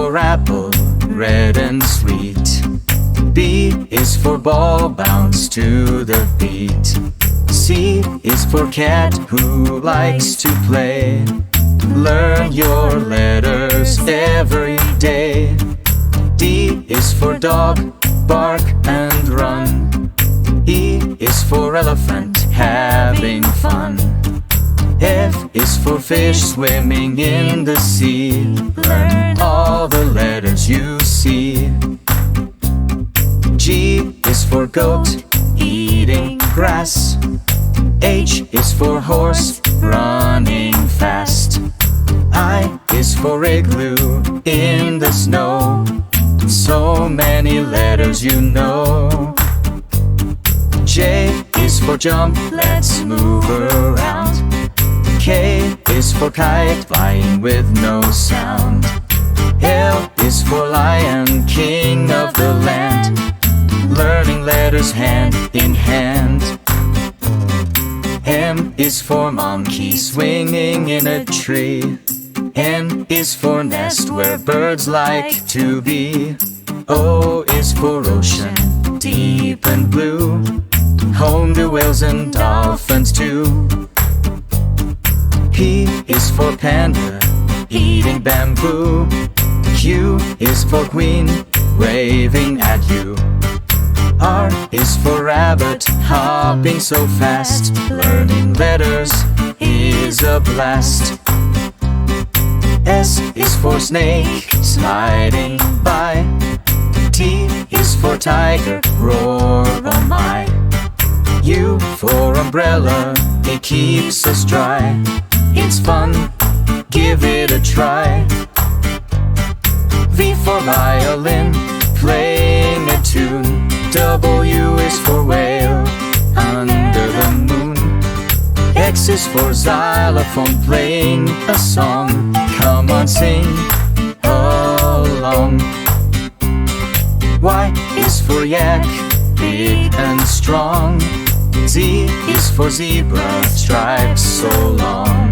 for apple, red and sweet. B is for ball, bounce to the beat. C is for cat who likes to play. Learn your letters every day. D is for dog, bark and run. E is for elephant, having fun. F is for fish swimming in the sea. Learn all the letters you see. G is for goat, eating grass. H is for horse, running fast. I is for igloo, in the snow. So many letters you know. J is for jump, let's move around. K is for kite, flying with no sound. L is for lion, king of the land. Learning letters hand in hand. M is for monkey, swinging in a tree. N is for nest, where birds like to be. O is for ocean, deep and blue. Home to whales and dolphins too. P is for panda, eating bamboo. Q is for queen, waving at you. R is for rabbit, hopping so fast. Learning letters is a blast. S is for snake, sliding by. T is for tiger, roar, oh my. U for umbrella, it keeps us dry. It's fun, give it a try. V for violin, playing a tune. W is for whale, under the moon. X is for xylophone, playing a song. Come on, sing along. Y is for yak, big and strong. Z is for zebra, stripes so long.